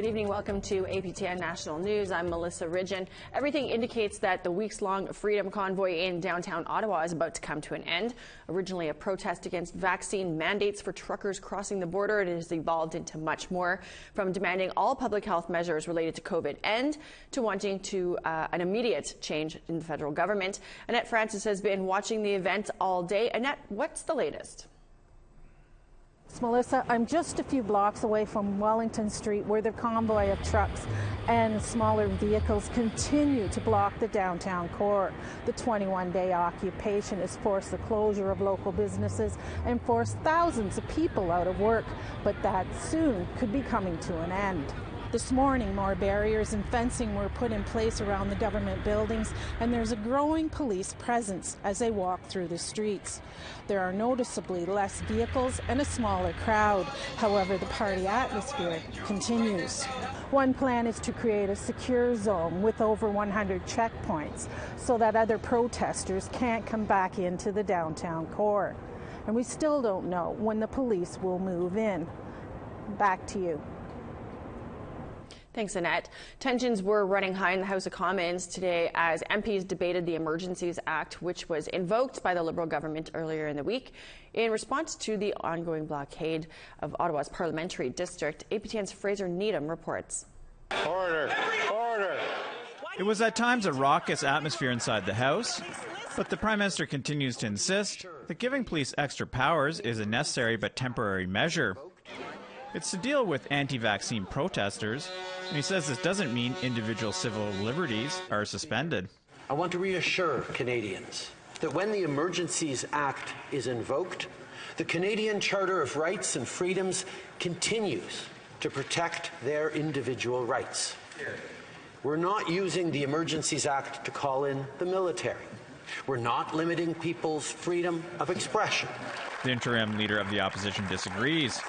Good evening. Welcome to APTN National News. I'm Melissa Ridgen. Everything indicates that the weeks-long Freedom Convoy in downtown Ottawa is about to come to an end. Originally a protest against vaccine mandates for truckers crossing the border, it has evolved into much more, from demanding all public health measures related to COVID end to wanting to an immediate change in the federal government. Annette Francis has been watching the event all day. Annette, what's the latest? Melissa, I'm just a few blocks away from Wellington Street, where the convoy of trucks and smaller vehicles continue to block the downtown core. The 21-day occupation has forced the closure of local businesses and forced thousands of people out of work, but that soon could be coming to an end. This morning, more barriers and fencing were put in place around the government buildings, and there's a growing police presence as they walk through the streets. There are noticeably less vehicles and a smaller crowd. However, the party atmosphere continues. One plan is to create a secure zone with over 100 checkpoints so that other protesters can't come back into the downtown core. And we still don't know when the police will move in. Back to you. Thanks, Annette. Tensions were running high in the House of Commons today as MPs debated the Emergencies Act, which was invoked by the Liberal government earlier in the week in response to the ongoing blockade of Ottawa's parliamentary district. APTN's Fraser Needham reports. Order! Order! It was at times a raucous atmosphere inside the House, but the Prime Minister continues to insist that giving police extra powers is a necessary but temporary measure. It's to deal with anti-vaccine protesters, and he says this doesn't mean individual civil liberties are suspended. I want to reassure Canadians that when the Emergencies Act is invoked, the Canadian Charter of Rights and Freedoms continues to protect their individual rights. We're not using the Emergencies Act to call in the military. We're not limiting people's freedom of expression. The interim leader of the opposition disagrees.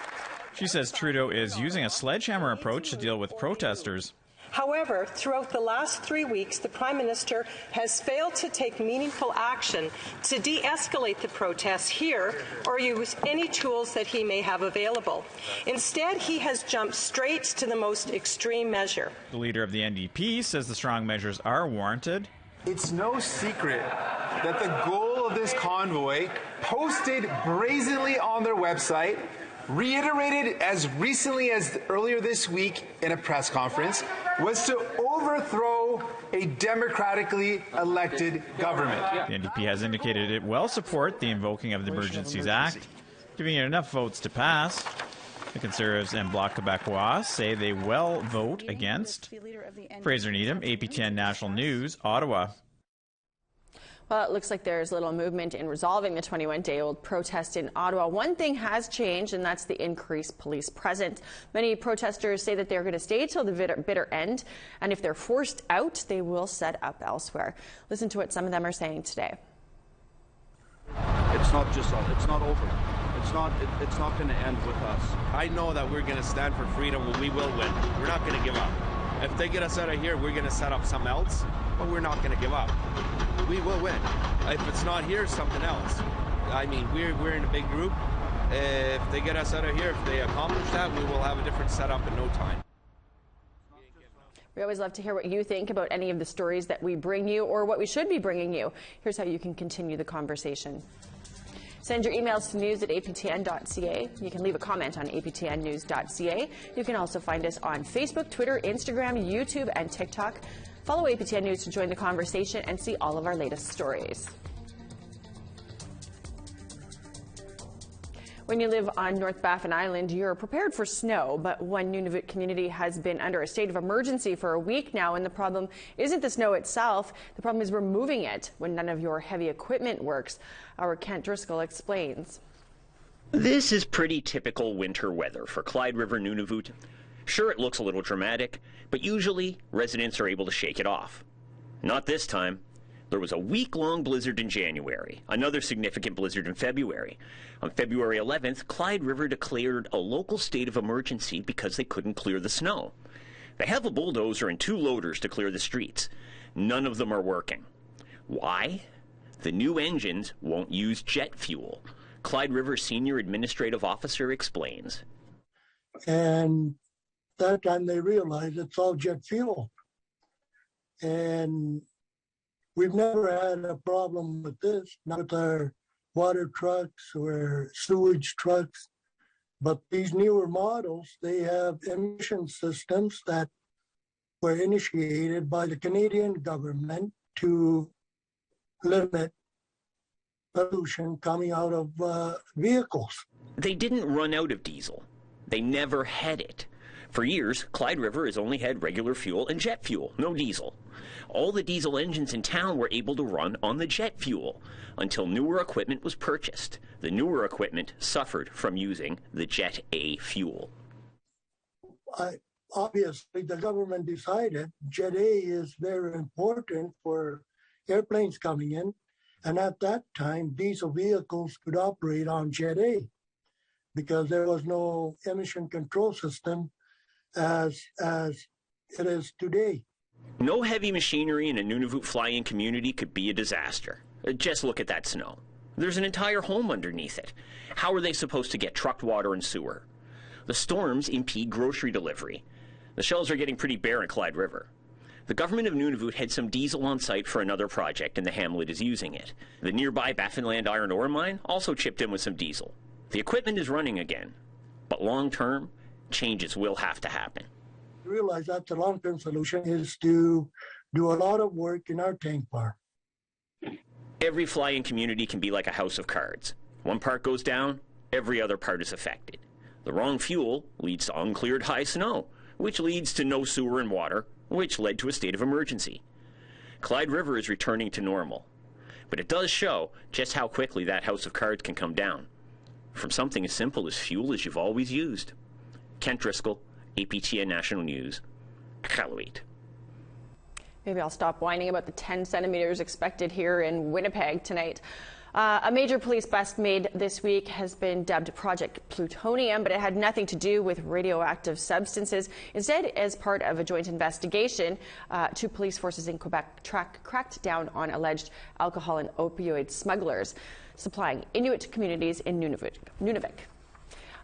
She says Trudeau is using a sledgehammer approach to deal with protesters. However, throughout the last 3 weeks, the Prime Minister has failed to take meaningful action to de-escalate the protests here or use any tools that he may have available. Instead, he has jumped straight to the most extreme measure. The leader of the NDP says the strong measures are warranted. It's no secret that the goal of this convoy, posted brazenly on their website, reiterated as recently as earlier this week in a press conference, was to overthrow a democratically elected government. The NDP has indicated it will support the invoking of the Emergencies Act, giving it enough votes to pass. The Conservatives and Bloc Québécois say they will vote against. Fraser Needham, APTN National News, Ottawa. Well, it looks like there's little movement in resolving the 21-day-old protest in Ottawa. One thing has changed, and that's the increased police presence. Many protesters say that they're going to stay till the bitter end, and if they're forced out, they will set up elsewhere. Listen to what some of them are saying today. It's not over. It's not going to end with us. I know that we're going to stand for freedom. We will win. We're not going to give up. If they get us out of here, we're going to set up something else, but we're not going to give up. We will win. If it's not here, something else. I mean, we're in a big group. If they get us out of here, if they accomplish that, we will have a different setup in no time. We always love to hear what you think about any of the stories that we bring you or what we should be bringing you. Here's how you can continue the conversation. Send your emails to news@aptn.ca. You can leave a comment on aptnnews.ca. You can also find us on Facebook, Twitter, Instagram, YouTube, and TikTok. Follow APTN News to join the conversation and see all of our latest stories. When you live on North Baffin Island, you're prepared for snow, but one Nunavut community has been under a state of emergency for a week now, and the problem isn't the snow itself. The problem is removing it when none of your heavy equipment works. Our Kent Driscoll explains. This is pretty typical winter weather for Clyde River, Nunavut. Sure, it looks a little dramatic, but usually residents are able to shake it off. Not this time. There was a week-long blizzard in January, another significant blizzard in February. On February 11th, Clyde River declared a local state of emergency because they couldn't clear the snow. They have a bulldozer and 2 loaders to clear the streets. None of them are working. Why? The new engines won't use jet fuel. Clyde River Senior Administrative Officer explains. And that time they realized it's all jet fuel. And we've never had a problem with this, not with our water trucks or sewage trucks. But these newer models, they have emission systems that were initiated by the Canadian government to limit pollution coming out of vehicles. They didn't run out of diesel. They never had it. For years, Clyde River has only had regular fuel and jet fuel, no diesel. All the diesel engines in town were able to run on the jet fuel until newer equipment was purchased. The newer equipment suffered from using the Jet A fuel. Obviously, the government decided Jet A is very important for airplanes coming in. And at that time, diesel vehicles could operate on Jet A because there was no emission control system as it is today. No heavy machinery in a Nunavut fly-in community could be a disaster. Just look at that snow. There's an entire home underneath it. How are they supposed to get trucked water and sewer? The storms impede grocery delivery. The shelves are getting pretty bare in Clyde River. The government of Nunavut had some diesel on site for another project, and the hamlet is using it. The nearby Baffinland iron ore mine also chipped in with some diesel. The equipment is running again, but long-term, changes will have to happen. Realize that the long-term solution is to do a lot of work in our tank farm. Every fly-in community can be like a house of cards. One part goes down, every other part is affected. The wrong fuel leads to uncleared high snow, which leads to no sewer and water, which led to a state of emergency. Clyde River is returning to normal, but it does show just how quickly that house of cards can come down. From something as simple as fuel as you've always used. Kent Driscoll, APTN National News, Iqaluit. Maybe I'll stop whining about the 10 centimeters expected here in Winnipeg tonight. A major police bust made this week has been dubbed Project Plutonium, but it had nothing to do with radioactive substances. Instead, as part of a joint investigation, two police forces in Quebec cracked down on alleged alcohol and opioid smugglers supplying Inuit communities in Nunavut.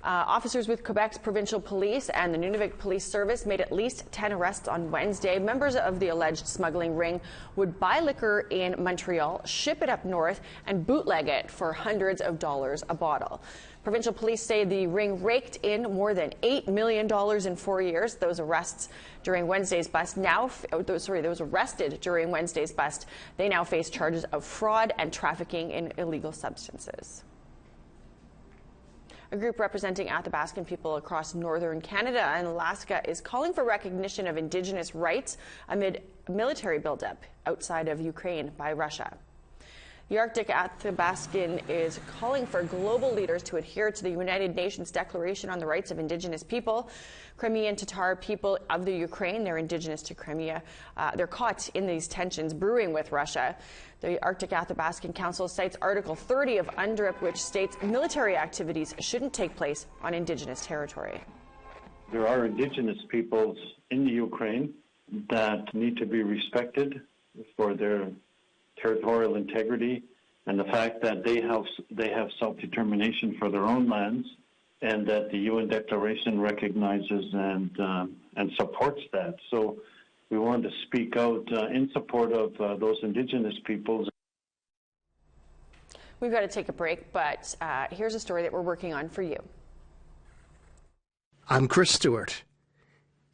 Officers with Quebec's provincial police and the Nunavut Police Service made at least 10 arrests on Wednesday. Members of the alleged smuggling ring would buy liquor in Montreal, ship it up north, and bootleg it for hundreds of dollars a bottle. Provincial police say the ring raked in more than $8 million in 4 years. Those arrested during Wednesday's bust, they now face charges of fraud and trafficking in illegal substances. A group representing Athabascan people across northern Canada and Alaska is calling for recognition of Indigenous rights amid military buildup outside of Ukraine by Russia. The Arctic Athabascan is calling for global leaders to adhere to the United Nations Declaration on the Rights of Indigenous People. Crimean Tatar people of the Ukraine, they're indigenous to Crimea, they're caught in these tensions brewing with Russia. The Arctic Athabascan Council cites Article 30 of UNDRIP, which states military activities shouldn't take place on Indigenous territory. There are Indigenous peoples in the Ukraine that need to be respected for their territorial integrity and the fact that they have self-determination for their own lands, and that the UN Declaration recognizes and supports that. So we want to speak out in support of those Indigenous peoples. We've got to take a break, but here's a story that we're working on for you. I'm Chris Stewart.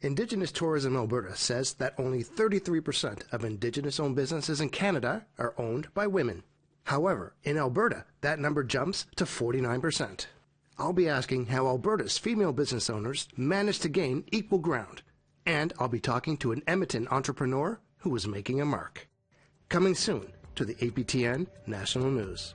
Indigenous Tourism Alberta says that only 33% of Indigenous-owned businesses in Canada are owned by women. However, in Alberta, that number jumps to 49%. I'll be asking how Alberta's female business owners managed to gain equal ground. And I'll be talking to an Edmonton entrepreneur who is making a mark. Coming soon to the APTN National News.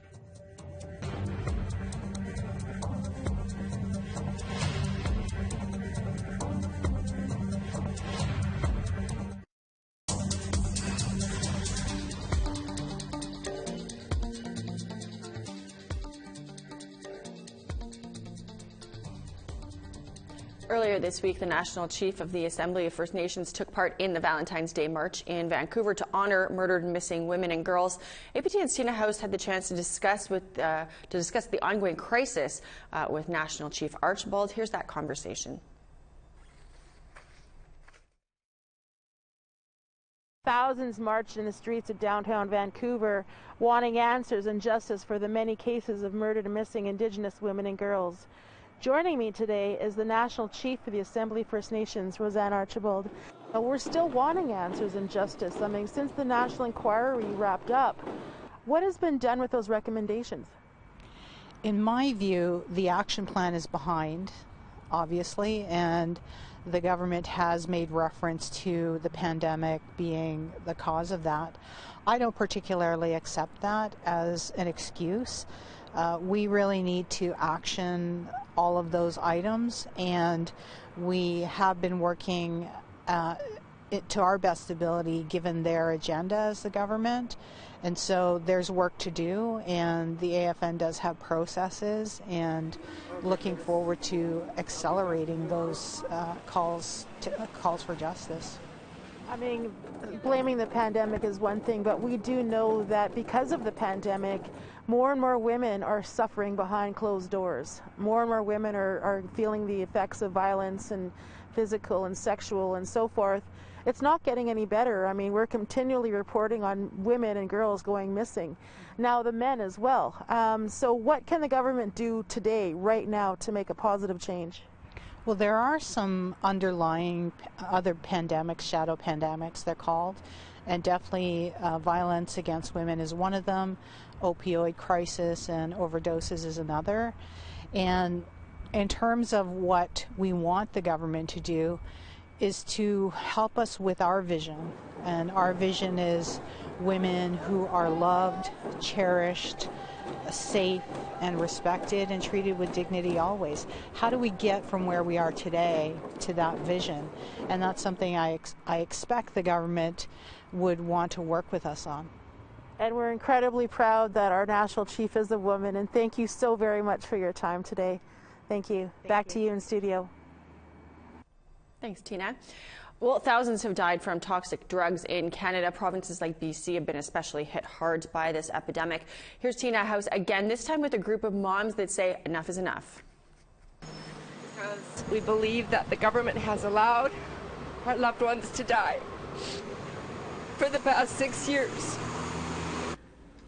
Earlier this week, the National Chief of the Assembly of First Nations took part in the Valentine's Day March in Vancouver to honor murdered and missing women and girls. APTN's Tina House had the chance to discuss the ongoing crisis with National Chief Archibald. Here's that conversation. Thousands marched in the streets of downtown Vancouver, wanting answers and justice for the many cases of murdered and missing Indigenous women and girls. Joining me today is the National Chief for the Assembly First Nations, Roseanne Archibald. We're still wanting answers and justice. I mean, since the National Inquiry wrapped up, what has been done with those recommendations? In my view, the action plan is behind, obviously, and the government has made reference to the pandemic being the cause of that. I don't particularly accept that as an excuse. We really need to action all of those items, and we have been working to our best ability given their agenda as the government. And so there's work to do, and the AFN does have processes, and looking forward to accelerating those calls for justice. I mean, blaming the pandemic is one thing, but we do know that because of the pandemic, more and more women are suffering behind closed doors. More and more women are feeling the effects of violence and physical and sexual and so forth. It's not getting any better. I mean, we're continually reporting on women and girls going missing. Now the men as well. So what can the government do today, right now, to make a positive change? Well, there are some underlying other pandemics, shadow pandemics they're called, and definitely violence against women is one of them. Opioid crisis and overdoses is another. And in terms of what we want the government to do is to help us with our vision. And our vision is women who are loved, cherished, safe, and respected and treated with dignity always. How do we get from where we are today to that vision? And that's something I expect the government would want to work with us on. And we're incredibly proud that our National Chief is a woman, and thank you so very much for your time today. Thank you. Back to you in studio. Thanks, Tina. Well, thousands have died from toxic drugs in Canada. Provinces like BC have been especially hit hard by this epidemic. Here's Tina House again, this time with a group of moms that say enough is enough. Because we believe that the government has allowed our loved ones to die for the past 6 years.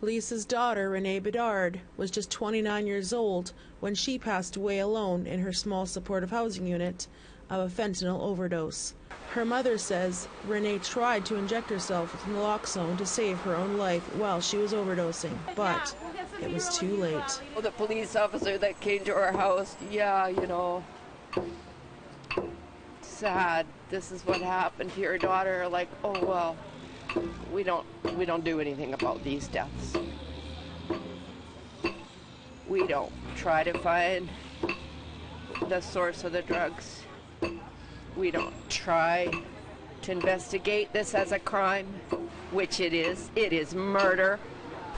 Lisa's daughter, Renee Bedard, was just 29 years old when she passed away alone in her small supportive housing unit of a fentanyl overdose. Her mother says Renee tried to inject herself with naloxone to save her own life while she was overdosing, but it was too late. The police officer that came to our house, sad. This is what happened to your daughter. Like, oh well, we don't do anything about these deaths. We don't try to find the source of the drugs. We don't try to investigate this as a crime, which it is. It is murder.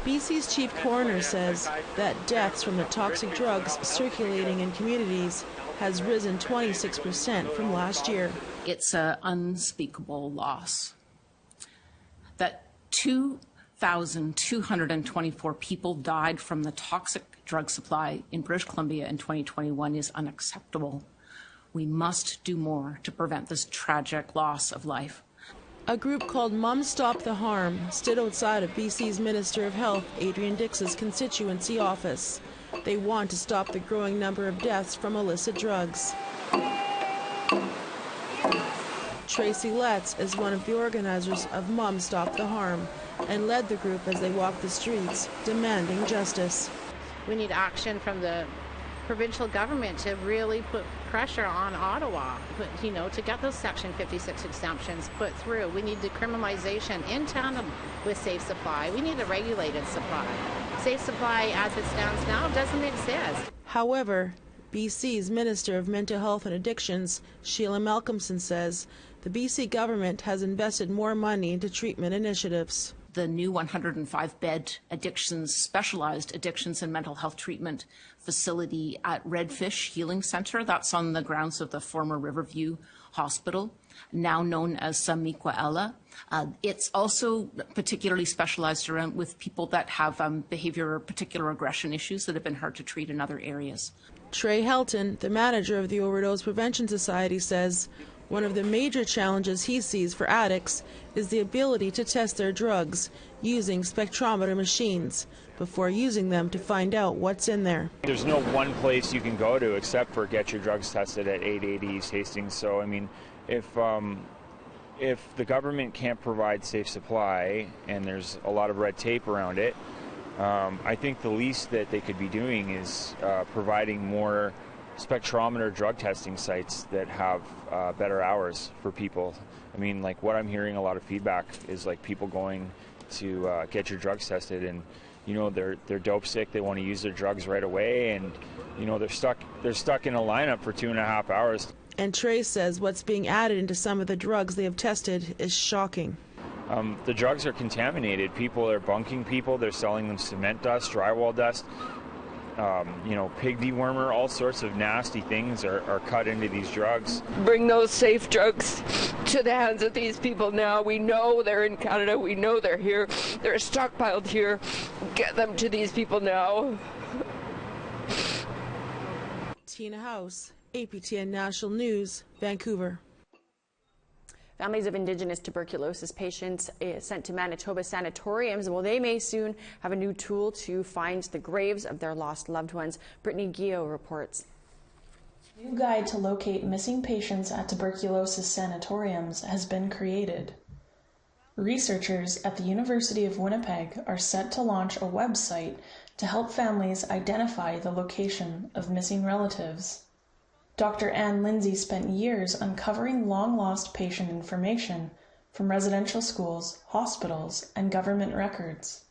BC's chief coroner says that deaths from the toxic drugs circulating in communities has risen 26% from last year. It's an unspeakable loss. That 2,224 people died from the toxic drug supply in British Columbia in 2021 is unacceptable. We must do more to prevent this tragic loss of life. A group called Mums Stop the Harm stood outside of BC's Minister of Health, Adrian Dix's constituency office. They want to stop the growing number of deaths from illicit drugs. Tracy Letts is one of the organizers of Mums Stop the Harm and led the group as they walked the streets demanding justice. We need action from the provincial government to really put pressure on Ottawa, to get those Section 56 exemptions put through. We need decriminalization in tandem with safe supply. We need a regulated supply. Safe supply as it stands now doesn't exist. However, BC's Minister of Mental Health and Addictions, Sheila Malcolmson, says the BC government has invested more money into treatment initiatives. The new 105-bed specialized addictions and mental health treatment facility at Redfish Healing Centre. That's on the grounds of the former Riverview Hospital, now known as Miqua'ela. It's also particularly specialized around with people that have behavior or particular aggression issues that have been hard to treat in other areas. Trey Helton, the manager of the Overdose Prevention Society, says One of the major challenges he sees for addicts is the ability to test their drugs using spectrometer machines before using them to find out what's in there. There's no one place you can go to except for get your drugs tested at 880 East Hastings. So, I mean, if the government can't provide safe supply and there's a lot of red tape around it, I think the least that they could be doing is providing more spectrometer drug testing sites that have better hours for people. I mean, like what I'm hearing a lot of feedback is like people going to get your drugs tested, and you know they're dope sick, they want to use their drugs right away, and you know they're stuck in a lineup for 2.5 hours. And Trey says what's being added into some of the drugs they have tested is shocking. The drugs are contaminated. People are bunking people. They're selling them cement dust, drywall dust, pig dewormer, all sorts of nasty things are cut into these drugs. Bring those safe drugs to the hands of these people now. We know they're in Canada. We know they're here. They're stockpiled here. Get them to these people now. Tina House, APTN National News, Vancouver. Families of Indigenous tuberculosis patients sent to Manitoba sanatoriums, well, they may soon have a new tool to find the graves of their lost loved ones. Brittany Guillot reports. A new guide to locate missing patients at tuberculosis sanatoriums has been created. Researchers at the University of Winnipeg are set to launch a website to help families identify the location of missing relatives. Dr. Ann Lindsay spent years uncovering long-lost patient information from residential schools, hospitals, and government records.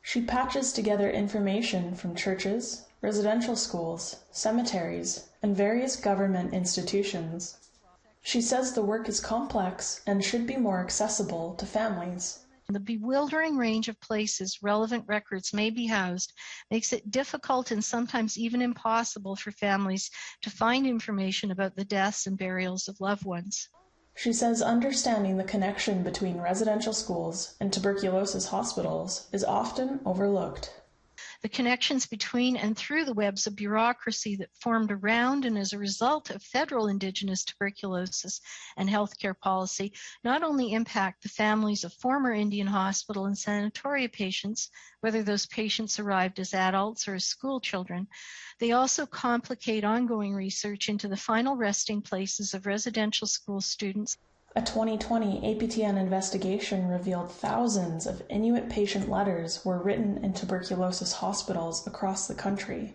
She patches together information from churches, residential schools, cemeteries, and various government institutions. She says the work is complex and should be more accessible to families. The bewildering range of places relevant records may be housed makes it difficult and sometimes even impossible for families to find information about the deaths and burials of loved ones. She says understanding the connection between residential schools and tuberculosis hospitals is often overlooked. The connections between and through the webs of bureaucracy that formed around and as a result of federal Indigenous tuberculosis and healthcare policy not only impact the families of former Indian hospital and sanatoria patients, whether those patients arrived as adults or as school children, they also complicate ongoing research into the final resting places of residential school students. A 2020 APTN investigation revealed thousands of Inuit patient letters were written in tuberculosis hospitals across the country.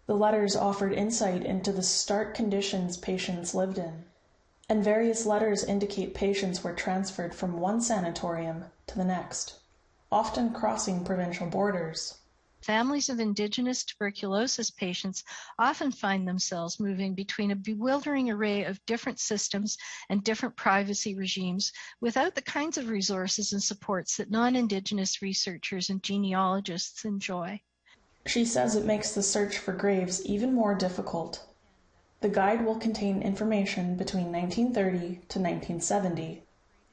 The letters offered insight into the stark conditions patients lived in, and various letters indicate patients were transferred from one sanatorium to the next, often crossing provincial borders. Families of Indigenous tuberculosis patients often find themselves moving between a bewildering array of different systems and different privacy regimes without the kinds of resources and supports that non-Indigenous researchers and genealogists enjoy. She says it makes the search for graves even more difficult. The guide will contain information between 1930 to 1970.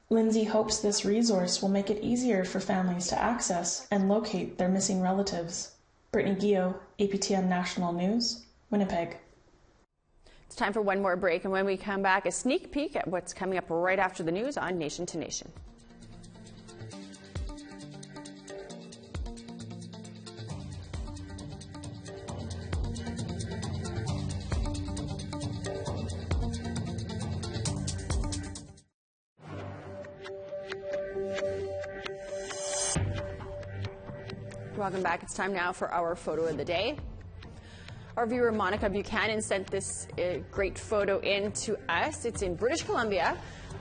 Lindsay hopes this resource will make it easier for families to access and locate their missing relatives. Brittany Guillot, APTN National News, Winnipeg. It's time for one more break, and when we come back, a sneak peek at what's coming up right after the news on Nation to Nation. Welcome back. It's time now for our photo of the day. Our viewer Monica Buchanan sent this great photo in to us. It's in British Columbia,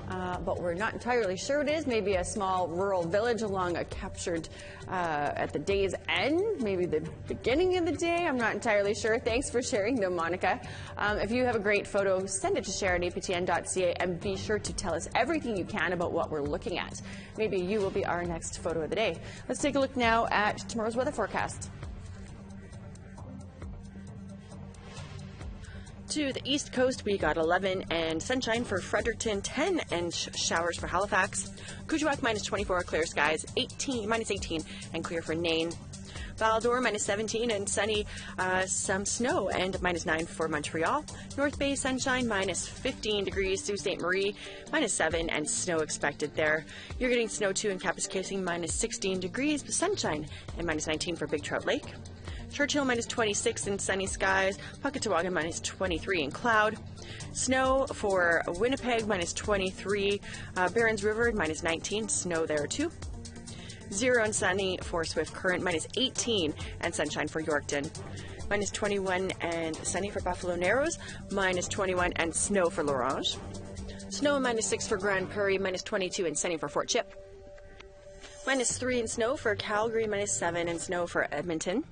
but we're not entirely sure it is. Maybe a small rural village along a captured at the day's end, maybe the beginning of the day. I'm not entirely sure. Thanks for sharing though, Monica. If you have a great photo, send it to share@aptn.ca and be sure to tell us everything you can about what we're looking at. Maybe you will be our next photo of the day. Let's take a look now at tomorrow's weather forecast. To the east coast, we got 11 and sunshine for Fredericton, 10 and showers for Halifax. Kuujjuaq -24, clear skies, -18 and clear for Nain. Val-d'Or, -17 and sunny, some snow, and -9 for Montreal. North Bay, sunshine, -15 degrees. Sault Ste. Marie, -7 and snow expected there. You're getting snow too in Kapuskasing, -16 degrees, but sunshine, and -19 for Big Trout Lake. Churchill, -26 and sunny skies. Puckatawaga, -23 and cloud. Snow for Winnipeg, -23. Barons River, -19, snow there too. 0 and sunny for Swift Current, -18 and sunshine for Yorkton. -21 and sunny for Buffalo Narrows, -21 and snow for L'Orange. Snow, -6 for Grand Prairie, -22 and sunny for Fort Chip. -3 and snow for Calgary, -7 and snow for Edmonton.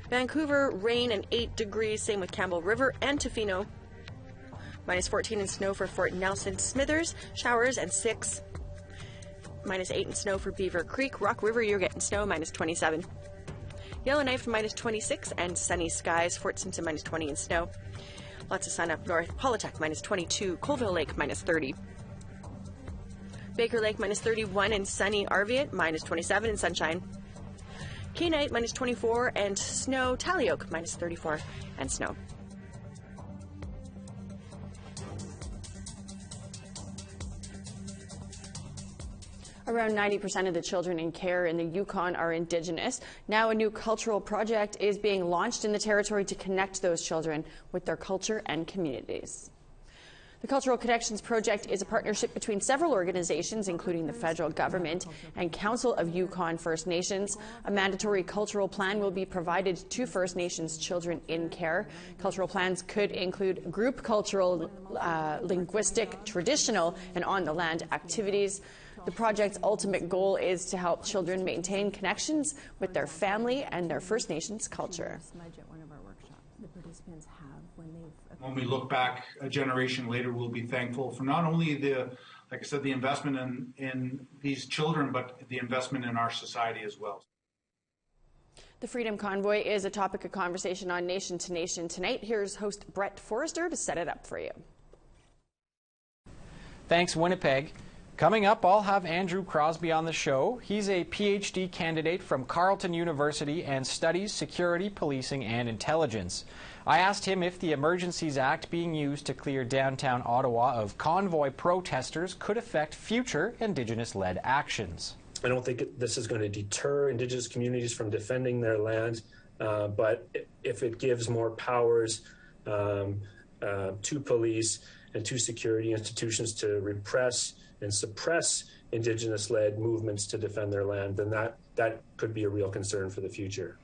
Vancouver, rain and 8 degrees, same with Campbell River and Tofino. -14 and snow for Fort Nelson. Smithers, showers and 6. -8 and snow for Beaver Creek. Rock River, you're getting snow, -27. Yellowknife, -26 and sunny skies. Fort Simpson, -20 and snow. Lots of sun up north. Paulatuk, -22. Colville Lake, -30. Baker Lake, -31 and sunny. Arviat, -27 and sunshine. Kenite, -24 and snow. Tallyoak, -34 and snow. Around 90% of the children in care in the Yukon are Indigenous. Now a new cultural project is being launched in the territory to connect those children with their culture and communities. The Cultural Connections Project is a partnership between several organizations, including the federal government and Council of Yukon First Nations. A mandatory cultural plan will be provided to First Nations children in care. Cultural plans could include group cultural, linguistic, traditional, and on-the-land activities. The project's ultimate goal is to help children maintain connections with their family and their First Nations culture. When we look back a generation later, we'll be thankful for not only like I said, the investment in these children, but the investment in our society as well. The Freedom Convoy is a topic of conversation on Nation to Nation tonight. Here's host Brett Forrester to set it up for you. Thanks, Winnipeg. Coming up, I'll have Andrew Crosby on the show. He's a PhD candidate from Carleton University and studies security, policing, and intelligence. I asked him if the Emergencies Act being used to clear downtown Ottawa of convoy protesters could affect future Indigenous-led actions. I don't think this is going to deter Indigenous communities from defending their land, but if it gives more powers to police and to security institutions to repress and suppress Indigenous-led movements to defend their land, then that could be a real concern for the future.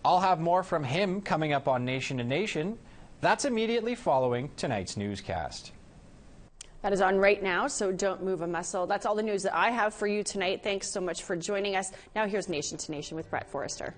I'll have more from him coming up on Nation to Nation. That's immediately following tonight's newscast. That is on right now, so don't move a muscle. That's all the news that I have for you tonight. Thanks so much for joining us. Now here's Nation to Nation with Brett Forrester.